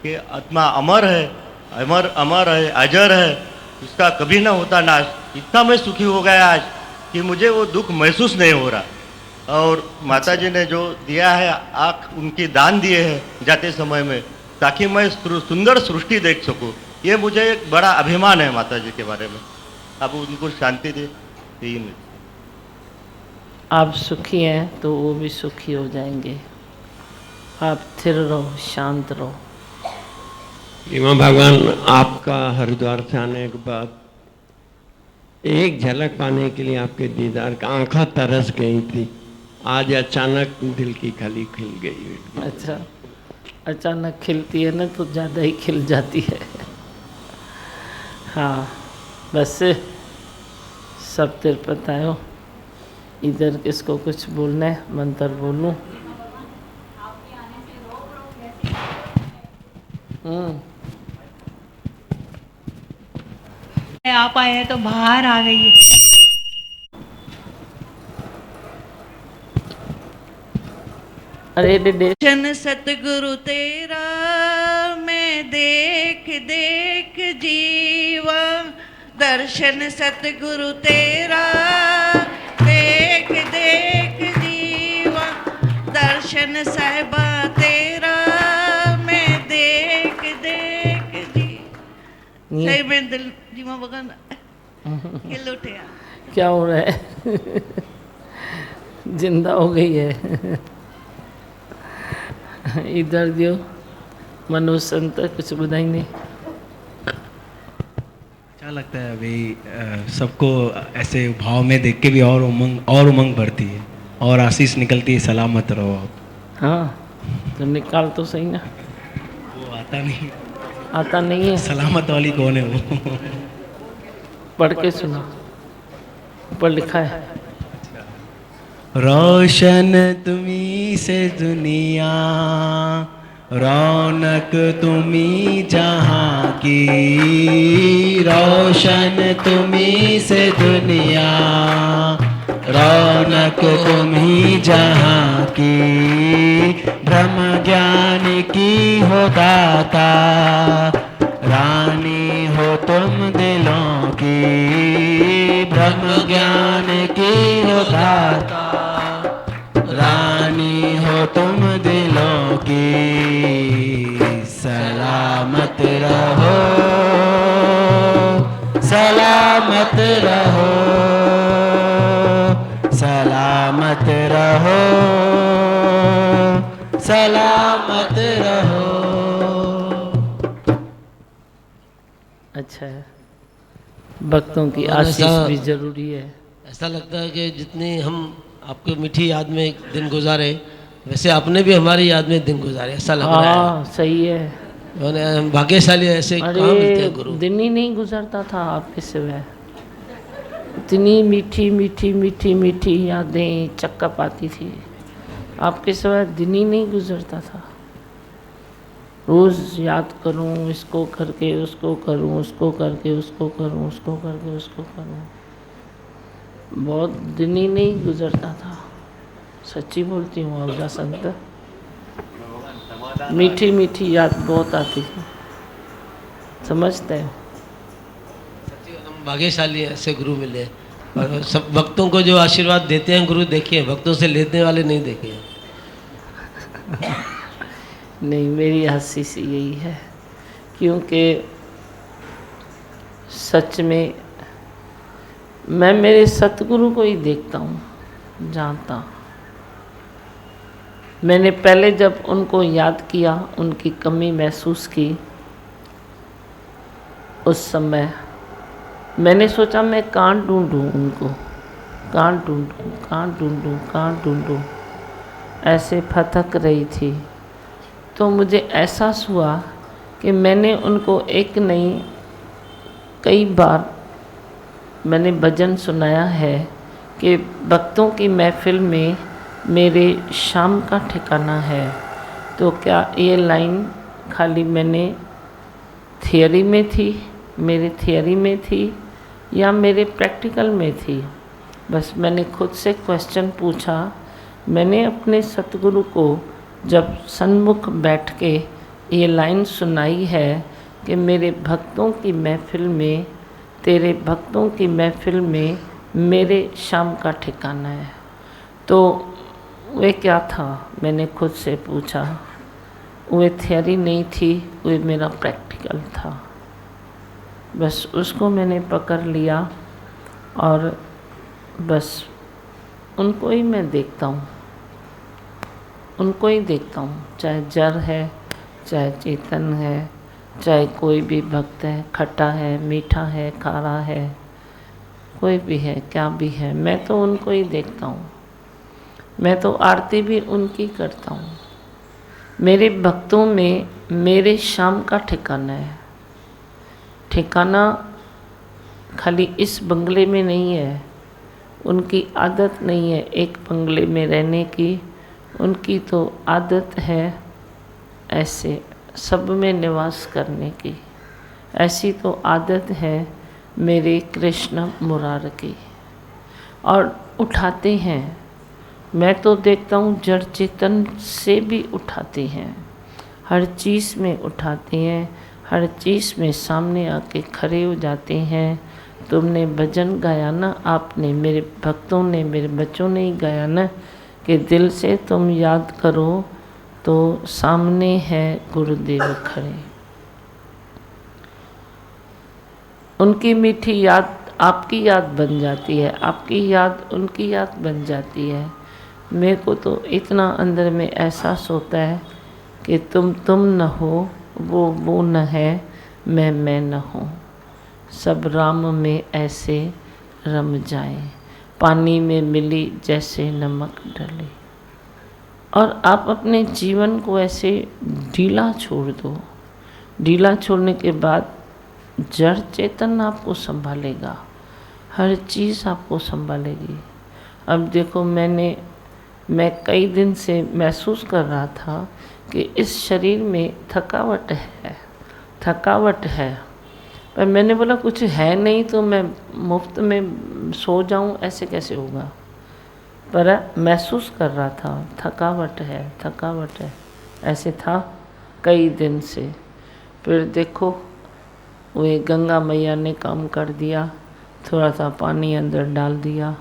कि आत्मा अमर है, अमर अमर है, अजर है, उसका कभी ना होता नाश। इतना मैं सुखी हो गया आज कि मुझे वो दुख महसूस नहीं हो रहा। और माताजी ने जो दिया है, आँख उनकी दान दिए हैं जाते समय में, ताकि मैं सुंदर सृष्टि देख सकूं। ये मुझे एक बड़ा अभिमान है माताजी के बारे में। अब उनको शांति दे, यही मिलती। आप सुखी हैं तो वो भी सुखी हो जाएंगे। आप स्थिर रहो, शांत रहो। दीमा भगवान, आपका हरिद्वार से आने के बाद एक झलक पाने के लिए आपके दीदार का आंखें तरस गई थी। आज अचानक दिल की कली खिल गई। अच्छा, अचानक खिलती है ना तो ज़्यादा ही खिल जाती है। हाँ, बस सब तेरे पता है। इधर किसको कुछ बोलना है? मंत्र बोलूं? आप आए हैं तो बाहर आ गई है। अरे जन सतगुरु तेरा मैं देख देख जीवा दर्शन सतगुरु तेरा, देख देख जीवा दर्शन साहिबा तेरा, मैं देख देख जी सही में दिल जीवा भगवान हिल उठे। क्या हो रहा है? जिंदा हो गई है। इधर दियो मनोज संत कुछ बताएंगे। अच्छा लगता है भाई, सबको ऐसे भाव में देख के भी और उमंग बढ़ती है और आशीष निकलती है। सलामत रहो आप। हाँ तो निकाल तो सही ना। वो आता नहीं, आता नहीं है। सलामत वाली कौन है वो? पढ़ के सुना, ऊपर लिखा है। रोशन तुम्ही से दुनिया, रौनक तुम्ही जहाँ की, रोशन तुम्ही से दुनिया, रौनक तुम्ही जहाँ की, ब्रह्म ज्ञान की हो दाता, रानी हो तुम दिलों की, ब्रह्म ज्ञान की हो दाता, रानी हो तुम दिलों की। सलामत रहो, सलामत रहो, सलामत रहो, सलामत रहो। अच्छा है, भक्तों की आशीष भी जरूरी है। ऐसा लगता है कि जितनी हम आपको मीठी याद में एक दिन गुजारे, वैसे आपने भी हमारी याद में दिन गुजारे, ऐसा लग रहा है। सही है। हम भाग्यशाली ऐसे कहाँ मिलते हैं गुरु। दिन ही नहीं गुजरता था आपके सिवाय। इतनी मीठी मीठी मीठी मीठी यादें चक्का पाती थी, आपके सिवाय दिन ही नहीं गुजरता था। रोज़ याद करूं, इसको करके उसको करूं, उसको करके उसको करूं, उसको करके उसको करूं, बहुत दिन ही नहीं गुजरता था। सच्ची बोलती हूँ अवजा संत, मीठी मीठी याद बहुत आती थी। समझते हो? हम भाग्यशाली ऐसे गुरु मिले, और सब भक्तों को जो आशीर्वाद देते हैं गुरु देखे हैं, भक्तों से लेने वाले नहीं देखे हैं। नहीं, मेरी आशीष यही है, क्योंकि सच में मैं मेरे सतगुरु को ही देखता हूँ, जानता। मैंने पहले जब उनको याद किया, उनकी कमी महसूस की, उस समय मैंने सोचा मैं कहाँ ढूंढूं उनको, कहाँ ढूंढूं, कहाँ ढूंढूं, कहाँ ढूंढूं, ऐसे भटक रही थी। तो मुझे एहसास हुआ कि मैंने उनको एक नहीं कई बार मैंने भजन सुनाया है कि भक्तों की महफिल में मेरे शाम का ठिकाना है। तो क्या ये लाइन खाली मैंने थियरी में थी, मेरे थियरी में थी, या मेरे प्रैक्टिकल में थी? बस मैंने खुद से क्वेश्चन पूछा। मैंने अपने सतगुरु को जब सन्मुख बैठ के ये लाइन सुनाई है कि मेरे भक्तों की महफिल में, तेरे भक्तों की महफिल में मेरे शाम का ठिकाना है, तो वे क्या था? मैंने खुद से पूछा। वे थियरी नहीं थी, वे मेरा प्रैक्टिकल था। बस उसको मैंने पकड़ लिया और बस उनको ही मैं देखता हूँ, उनको ही देखता हूँ, चाहे जड़ है, चाहे चेतन है, चाहे कोई भी भक्त है, खट्टा है, मीठा है, खारा है, कोई भी है, क्या भी है, मैं तो उनको ही देखता हूँ। मैं तो आरती भी उनकी करता हूँ। मेरे भक्तों में मेरे शाम का ठिकाना है। ठिकाना खाली इस बंगले में नहीं है, उनकी आदत नहीं है एक बंगले में रहने की, उनकी तो आदत है ऐसे सब में निवास करने की। ऐसी तो आदत है मेरे कृष्ण मुरार की, और उठाते हैं। मैं तो देखता हूँ जड़ चेतन से भी उठाते हैं। हर चीज़ में उठाते हैं, हर चीज़ में सामने आके खड़े हो जाते हैं। तुमने भजन गाया ना, आपने, मेरे भक्तों ने, मेरे बच्चों ने ही गाया ना कि दिल से तुम याद करो तो सामने है गुरुदेव खड़े। उनकी मीठी याद आपकी याद बन जाती है, आपकी याद उनकी याद बन जाती है। मेरे को तो इतना अंदर में एहसास होता है कि तुम न हो, वो न है, मैं न हूँ। सब राम में ऐसे रम जाए, पानी में मिली जैसे नमक डले। और आप अपने जीवन को ऐसे ढीला छोड़ दो। ढीला छोड़ने के बाद जड़ चेतन आपको संभालेगा, हर चीज़ आपको संभालेगी। अब देखो, मैं कई दिन से महसूस कर रहा था कि इस शरीर में थकावट है, पर मैंने बोला कुछ है नहीं तो मैं मुफ्त में सो जाऊं, ऐसे कैसे होगा। पर महसूस कर रहा था थकावट है, ऐसे था कई दिन से। फिर देखो वो गंगा मैया ने काम कर दिया, थोड़ा सा पानी अंदर डाल दिया,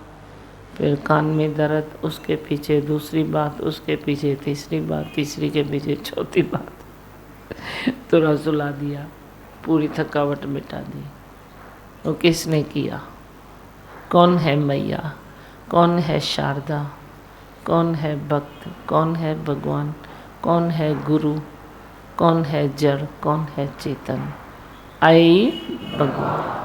फिर कान में दर्द, उसके पीछे दूसरी बात, उसके पीछे तीसरी बात, तीसरी के पीछे चौथी बात, थोड़ा सुला दिया, पूरी थकावट मिटा दी। वो किसने किया? कौन है मैया, कौन है शारदा, कौन है भक्त, कौन है भगवान, कौन है गुरु, कौन है जड़, कौन है चेतन? आई भगवान।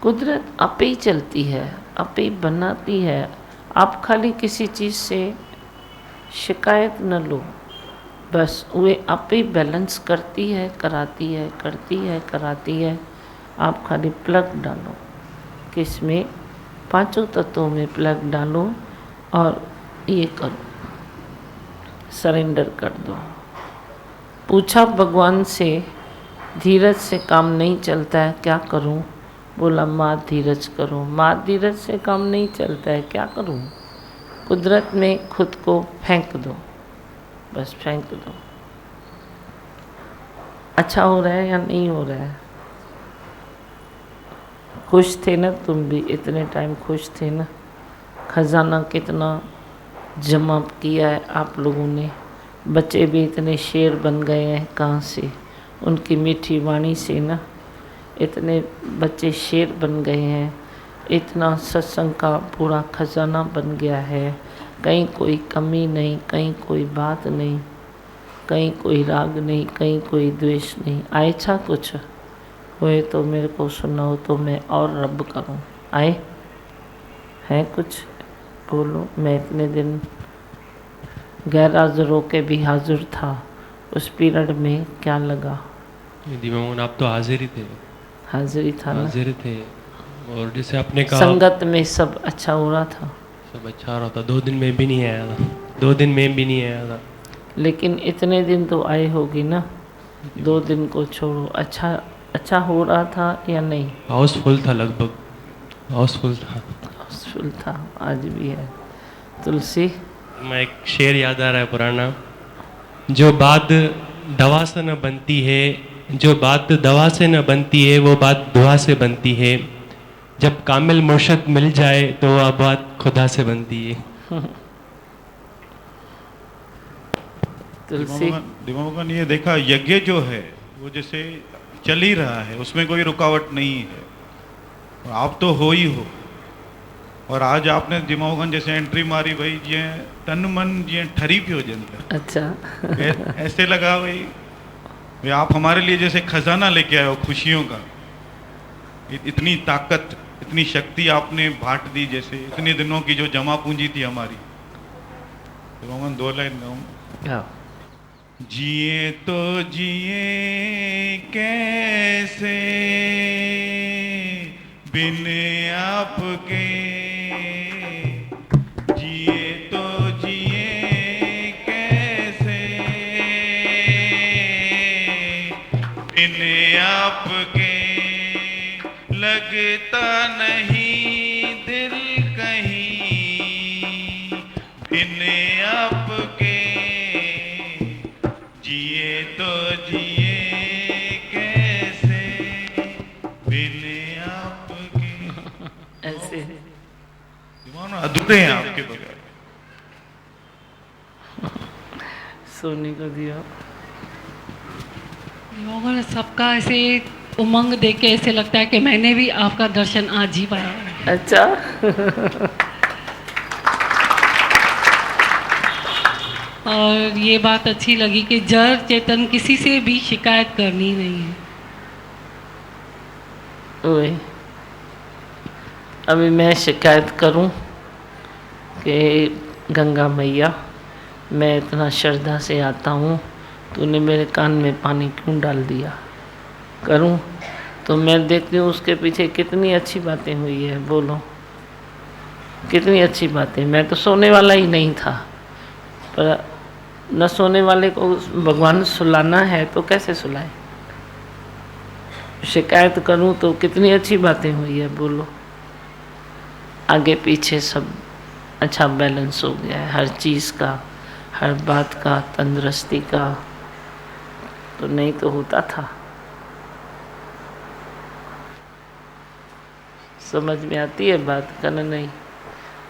कुदरत आप ही चलती है, आप ही बनाती है। आप खाली किसी चीज़ से शिकायत न लो, बस वे आप ही बैलेंस करती है, कराती है, करती है, कराती है। आप खाली प्लग डालो, किसमें? पांचों तत्वों में प्लग डालो और ये करो, सरेंडर कर दो। पूछा भगवान से, धीरज से काम नहीं चलता है, क्या करूं? बोला माँ धीरज करो। माँ धीरज से काम नहीं चलता है, क्या करूं? कुदरत में खुद को फेंक दो, बस फेंक दो। अच्छा हो रहा है या नहीं हो रहा है? खुश थे ना तुम भी, इतने टाइम खुश थे ना। खजाना कितना जमा किया है आप लोगों ने। बच्चे भी इतने शेर बन गए हैं, कहाँ से? उनकी मीठी वाणी से ना इतने बच्चे शेर बन गए हैं। इतना सत्संग का पूरा खजाना बन गया है, कहीं कोई कमी नहीं, कहीं कोई बात नहीं, कहीं कोई राग नहीं, कहीं कोई द्वेष नहीं। अच्छा कुछ हुए तो मेरे को सुनाओ तो मैं और रब करूं। आए है कुछ? बोलो। मैं इतने दिन गैर हाजिर होके भी हाजिर था, उस पीरियड में क्या लगा? दीवान आप तो हाजिर ही थे। हाजिर ही था ना? हाजिर थे। और जैसे आपने कहा संगत में सब अच्छा हो रहा था, सब अच्छा हो रहा था। 2 दिन में भी नहीं आया था, 2 दिन में भी नहीं आया था। लेकिन इतने दिन तो आए होगी ना, 2 दिन को छोड़ो। अच्छा हो रहा था या नहीं? हाउसफुल था, लगभग हाउसफुल था। हाउसफुल था, आज भी है। तुलसी, मैं एक शेर याद आ रहा है पुराना, जो बात दवा से न बनती है, जो बात दवा से न बनती है, वो बात दुआ से बनती है। जब कामिल मुर्शद मिल जाए तो वह बात खुदा से बनती है। तुलसी, दिमाग ये देखा, यज्ञ जो है वो जैसे चल ही रहा है, उसमें कोई रुकावट नहीं है। आप तो हो ही हो। और आज आपने दिमागन जैसे एंट्री मारी भाई, ये तन मन ये ठरी पियो जनता। अच्छा ऐसे लगा भाई आप हमारे लिए जैसे खजाना लेके आए हो खुशियों का। इतनी ताकत, इतनी शक्ति आपने बांट दी, जैसे इतने दिनों की जो जमा पूंजी थी हमारी। दिमागन 2 लाइन गाऊं। जिए तो जिए कैसे बिन आपके, जिए तो जिए कैसे बिन आपके, लगता नहीं दिल कहीं बिन आपके, जिए तो ऐसे अधूरे हैं आपके बगैर। सोनी को दिया। लोगों ने सबका ऐसे उमंग देख के ऐसे लगता है कि मैंने भी आपका दर्शन आज ही पाया। अच्छा। और ये बात अच्छी लगी कि जड़ चेतन किसी से भी शिकायत करनी नहीं है। वही अभी मैं शिकायत करूं कि गंगा मैया, मैं इतना श्रद्धा से आता हूँ, तूने मेरे कान में पानी क्यों डाल दिया, करूं? तो मैं देखती हूँ उसके पीछे कितनी अच्छी बातें हुई है। बोलो कितनी अच्छी बातें। मैं तो सोने वाला ही नहीं था, पर न सोने वाले को भगवान सुलाना है तो कैसे सुलाए। शिकायत करूं तो कितनी अच्छी बातें हुई है। बोलो आगे पीछे सब अच्छा बैलेंस हो गया है, हर चीज़ का, हर बात का, तंदुरुस्ती का। तो नहीं तो होता था। समझ में आती है बात करना? नहीं।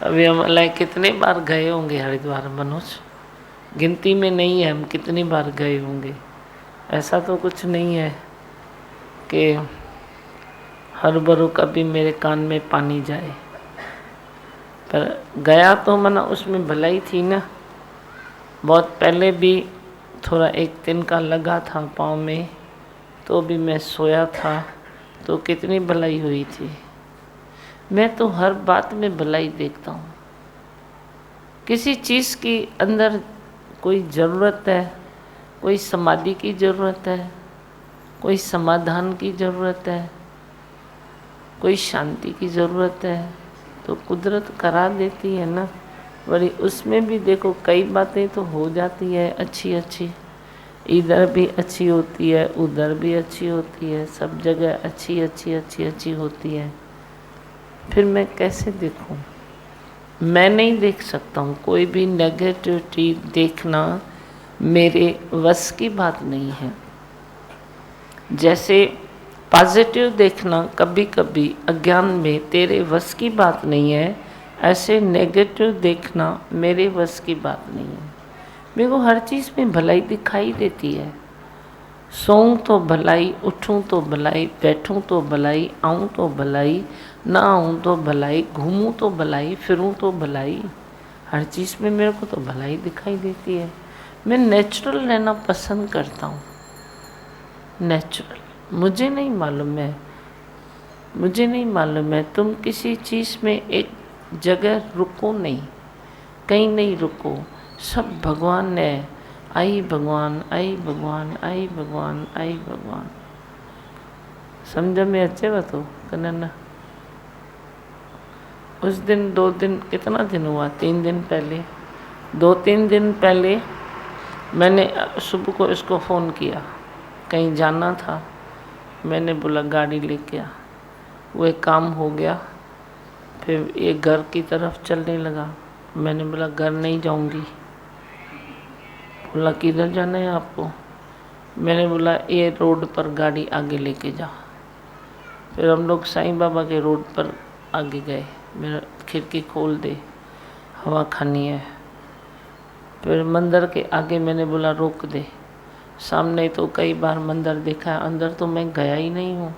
अभी हम लाइक कितने बार गए होंगे हरिद्वार मनोज, गिनती में नहीं है हम कितनी बार गए होंगे। ऐसा तो कुछ नहीं है कि हर बरो कभी मेरे कान में पानी जाए, पर गया तो मना उसमें भलाई थी ना। बहुत पहले भी थोड़ा एक दिन का लगा था पाँव में, तो भी मैं सोया था, तो कितनी भलाई हुई थी। मैं तो हर बात में भलाई देखता हूँ। किसी चीज़ की अंदर कोई ज़रूरत है, कोई समाधि की ज़रूरत है, कोई समाधान की ज़रूरत है, कोई शांति की ज़रूरत है, तो कुदरत करा देती है ना। बड़ी उसमें भी देखो कई बातें तो हो जाती है अच्छी अच्छी, इधर भी अच्छी होती है, उधर भी अच्छी होती है, सब जगह अच्छी अच्छी अच्छी अच्छी होती है। फिर मैं कैसे देखूं? मैं नहीं देख सकता हूँ। कोई भी नेगेटिविटी देखना मेरे वश की बात नहीं है। जैसे पॉजिटिव देखना कभी कभी अज्ञान में तेरे वश की बात नहीं है, ऐसे नेगेटिव देखना मेरे वश की बात नहीं है। मेरे को हर चीज़ में भलाई दिखाई देती है। सोऊं तो भलाई, उठूं तो भलाई, बैठूं तो भलाई, आऊं तो भलाई, ना आऊं तो भलाई, घूमूं तो भलाई, फिरूं तो भलाई। हर चीज़ में मेरे को तो भलाई दिखाई देती है। मैं नेचुरल रहना पसंद करता हूँ। नेचुरल मुझे नहीं मालूम है, मुझे नहीं मालूम है। तुम किसी चीज़ में एक जगह रुको नहीं, कहीं नहीं रुको। सब भगवान है। आई भगवान, आई भगवान, आई भगवान, आई भगवान। समझ में अचे तो कन्ना। उस दिन 2 दिन, कितना दिन हुआ, 3 दिन पहले, 2-3 दिन पहले मैंने सुबह को इसको फ़ोन किया, कहीं जाना था। मैंने बोला गाड़ी लेके आ। वो एक काम हो गया, फिर ये घर की तरफ चलने लगा। मैंने बोला घर नहीं जाऊंगी। बोला किधर जाना है आपको? मैंने बोला ये रोड पर गाड़ी आगे लेके जा। फिर हम लोग साईं बाबा के रोड पर आगे गए। मेरा खिड़की खोल दे, हवा खानी है। फिर मंदिर के आगे मैंने बोला रोक दे। सामने तो कई बार मंदिर देखा है, अंदर तो मैं गया ही नहीं हूँ।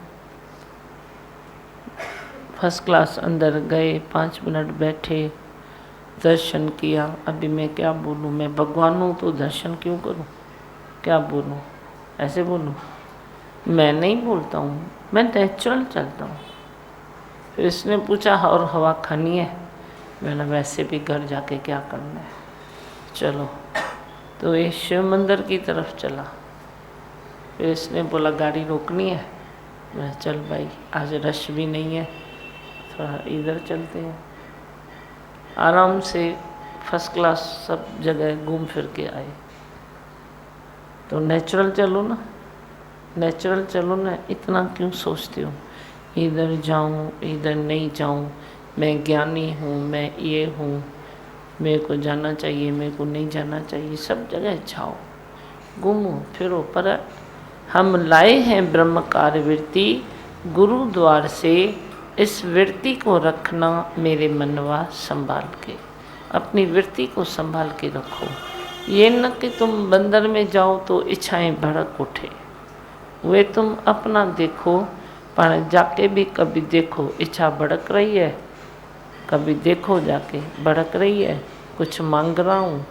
फर्स्ट क्लास अंदर गए, 5 मिनट बैठे, दर्शन किया। अभी मैं क्या बोलूँ? मैं भगवान हूँ तो दर्शन क्यों करूँ? क्या बोलूँ? ऐसे बोलूँ? मैं नहीं बोलता हूँ, मैं नेचुरल चलता हूँ। फिर इसने पूछा और हवा खानी है? मैंने वैसे भी घर जाके क्या करना है, चलो। तो ये शिव मंदिर की तरफ चला। फिर इसने बोला गाड़ी रोकनी है। मैं चल भाई, आज रश भी नहीं है, थोड़ा इधर चलते हैं। आराम से फर्स्ट क्लास सब जगह घूम फिर के आए। तो नेचुरल चलो ना, नेचुरल चलो ना। इतना क्यों सोचती हूँ इधर जाऊँ इधर नहीं जाऊँ, मैं ज्ञानी हूँ, मैं ये हूँ, मेरे को जाना चाहिए, मेरे को नहीं जाना चाहिए। सब जगह जाओ, घूमो फिरो। पर हम लाए हैं ब्रह्म कार्य वृत्ति गुरुद्वार से, इस वृत्ति को रखना मेरे मनवा संभाल के, अपनी वृत्ति को संभाल के रखो। ये न कि तुम बंदर में जाओ तो इच्छाएं भड़क उठे, वे तुम अपना देखो, पर जाके भी कभी देखो इच्छा भड़क रही है, कभी देखो जाके भड़क रही है, कुछ मांग रहा हूँ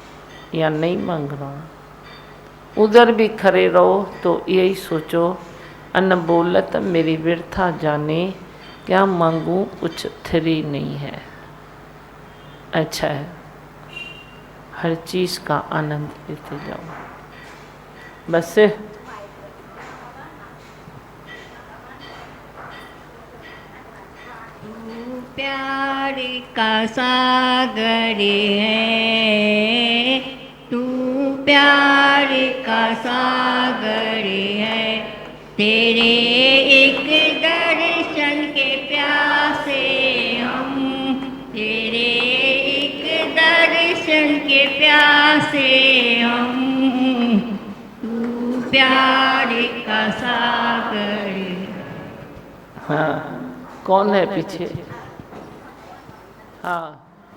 या नहीं मांग रहा हूँ। उधर भी खड़े रहो तो यही सोचो, अनबोलत मेरी व्यर्था जाने, क्या मांगूं कुछ थ्री नहीं है। अच्छा है, हर चीज़ का आनंद लेते जाओ। बस प्यार का सागर है, तू प्यार का सागर है, तेरे एक दर्शन के प्यासे हम, तेरे एक दर्शन के प्यासे हम, तू प्यार का सागर। हाँ, कौन है पीछे? हाँ,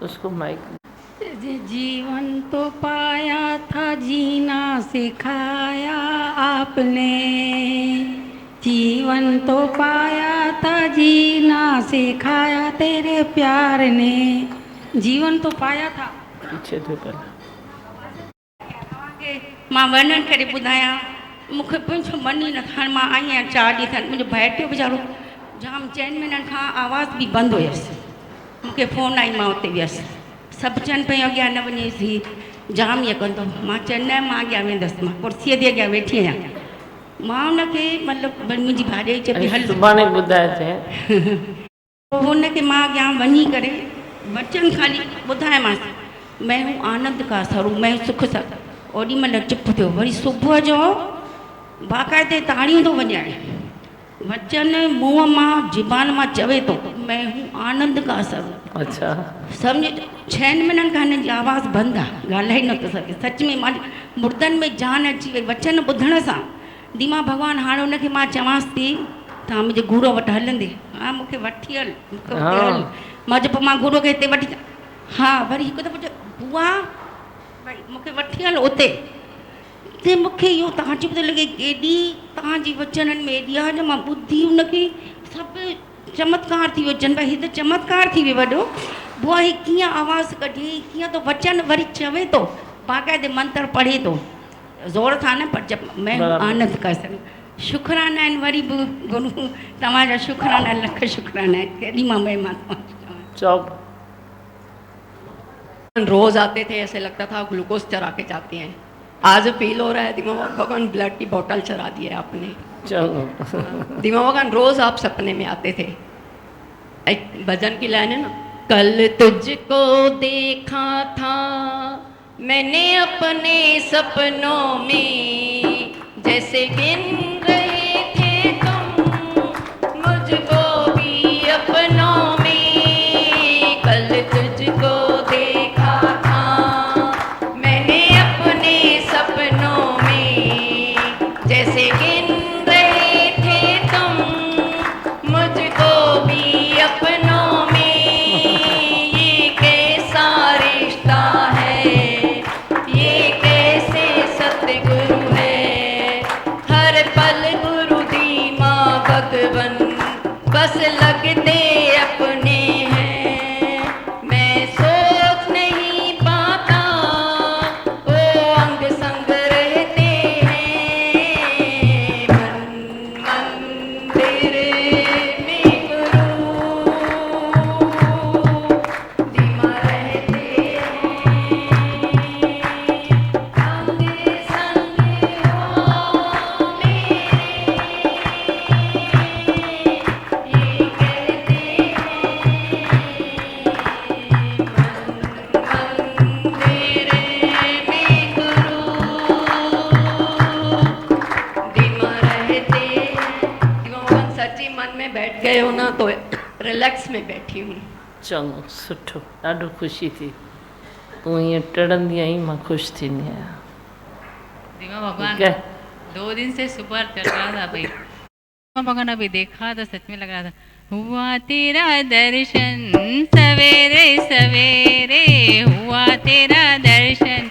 उसको माइक। जीवन तो पाया था, जीना सिखाया आपने, जीवन तो पाया था, जीना सिखाया तेरे प्यार ने, जीवन तो पाया था। पीछे तो कर। मां वर्णन करे ॿुधायां, मूंखे पंहिंजो मन ई न था। मां आई आहियां 4 ॾींहं थिया, मुंहिंजो भाइटियो वीचारो जाम चइनि महीननि खां आवाज़ बि बंदि हुयसि। मूंखे फ़ोन आई, मां उते वियसि, सभु चइनि पियूं अॻियां न वञेसि, जाम ईअं कंदो। मां चयो न, मां अॻियां वेंदसि, मां कुर्सीअ ते अॻियां वेठी आहियां। मां हुनखे मतिलबु मुंहिंजी भाॼी चए पई हल सुभाणे ॿुधाइजे। हुनखे मां अॻियां वञी करे वचन ख़ाली ॿुधायोमांसि, मैं हूँ आनंद का स्वरूप, मैं हूँ सुख सा। ओॾी महिल चुप थियो। वरी सुबुह जो बाक़ाइदे ताड़ियूं थो वॼाए, वचन मुंहं मां ज़ुबान मां चवे थो, मैं हूँ आनंद का स्वरूप। अच्छा, सम्झ 6 महीननि खां हिन जी आवाज़ बंदि आहे, ॻाल्हाए नथो सघे। सच में मां मुर्दनि में जान अची वई वचन ॿुधण सां। दीमा भॻवानु हाणे हुनखे मां चवांसि थी, तव्हां मुंहिंजे गुरू वटि हलंदे? हा, मूंखे वठी हल, मूंखे हुते हल। मां चयो पोइ मां गुरू खे हिते वठी, हा। वरी हिकु दफ़ो चयो बुआ भई मूंखे वठी हल उते। ते मूंखे इहो ताजुब थो लॻे, केॾी तव्हांजी वचननि में एॾी आहे, मां ॿुधी हुनखे सभु चमत्कार थी वियो। जन भाई हीअ त चमत्कार थी वियो वॾो। बुआ ही कीअं आवाज़ कढी, कीअं तो वचन वरी चवे थो, बाक़ाइदे मंत्र पढ़े थो, ज़ोर था न, पर जब मैं आनंद का स्वरूप। शुक्राना आहिनि वरी बि गुरू, तव्हांजा शुक्राना, लख शुक्राना आहिनि। केॾी मां महिमा चौक रोज आते थे, ऐसे लगता था ग्लूकोज चरा के जाते हैं। आज फील हो रहा है दिमा भगवान ब्लड की बोतल चरा दी है आपने। चलो दिमा भगवान रोज आप सपने में आते थे। एक भजन की लाइन है ना, कल तुझको देखा था मैंने अपने सपनों में, जैसे गिन रहे थे तुम मुझको भी अपनों में। कल तुझको देखा था मैंने अपने सपनों में, जैसे गिन रहे थे तुम मुझको भी अपनों में। ये कैसा रिश्ता है, ये कैसे सतगुरु है, हर पल गुरु धीमा भगवन बस लगते अपने हैं। मैं सोच नहीं पाता वो अंग संग रहते हैं। मन मंदिर में गुरु धीमा रहते सच्ची मन में बैठ गए हो ना, तो रिलैक्स में बैठी हूँ। चङो सुठो, ॾाढो ख़ुशी थी। तूं ईअं टड़ंदी आई, मां ख़ुशि थींदी आहियां। दिमा भगवान ठीक है। 2 दिन से सुपर चल रहा था भाई। दिमा भगवान अभी देखा तो सच में लग रहा था हुआ तेरा दर्शन सवेरे सवेरे, हुआ तेरा दर्शन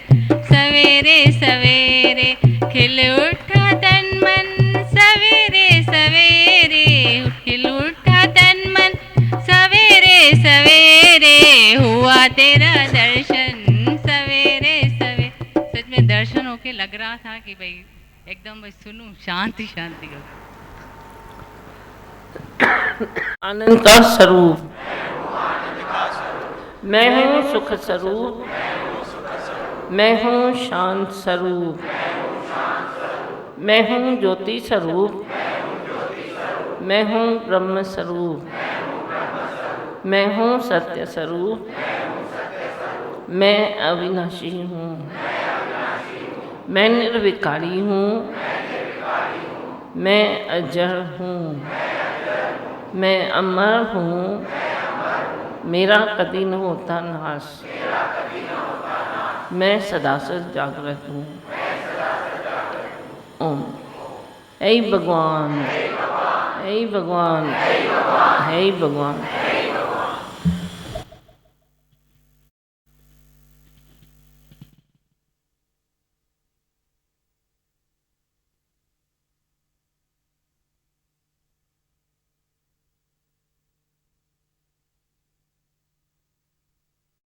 सवेरे सवेरे, खिल उठा तन मन सवेरे सवेरे, खिल उठा तन मन सवेरे सवेरे, हुआ तेरा दर्शन सवेरे सवेरे। सच में दर्शन होके लग रहा था कि भाई एकदम बस सुनूं, शांति शांति हो। आनंद का स्वरूप, मैं हूँ सुख स्वरूप, मैं हूँ शांत स्वरूप, मैं हूँ ज्योति स्वरूप, मैं हूँ ब्रह्म स्वरूप, मैं हूँ सत्य स्वरूप, मैं अविनाशी हूँ, मैं निर्विकारी हूँ, मैं अजर हूँ, मैं अमर हूँ, मेरा कभी न होता नाश, मैं सदा से जागृत हूँ। ओम। हे भगवान, हे भगवान, हे भगवान।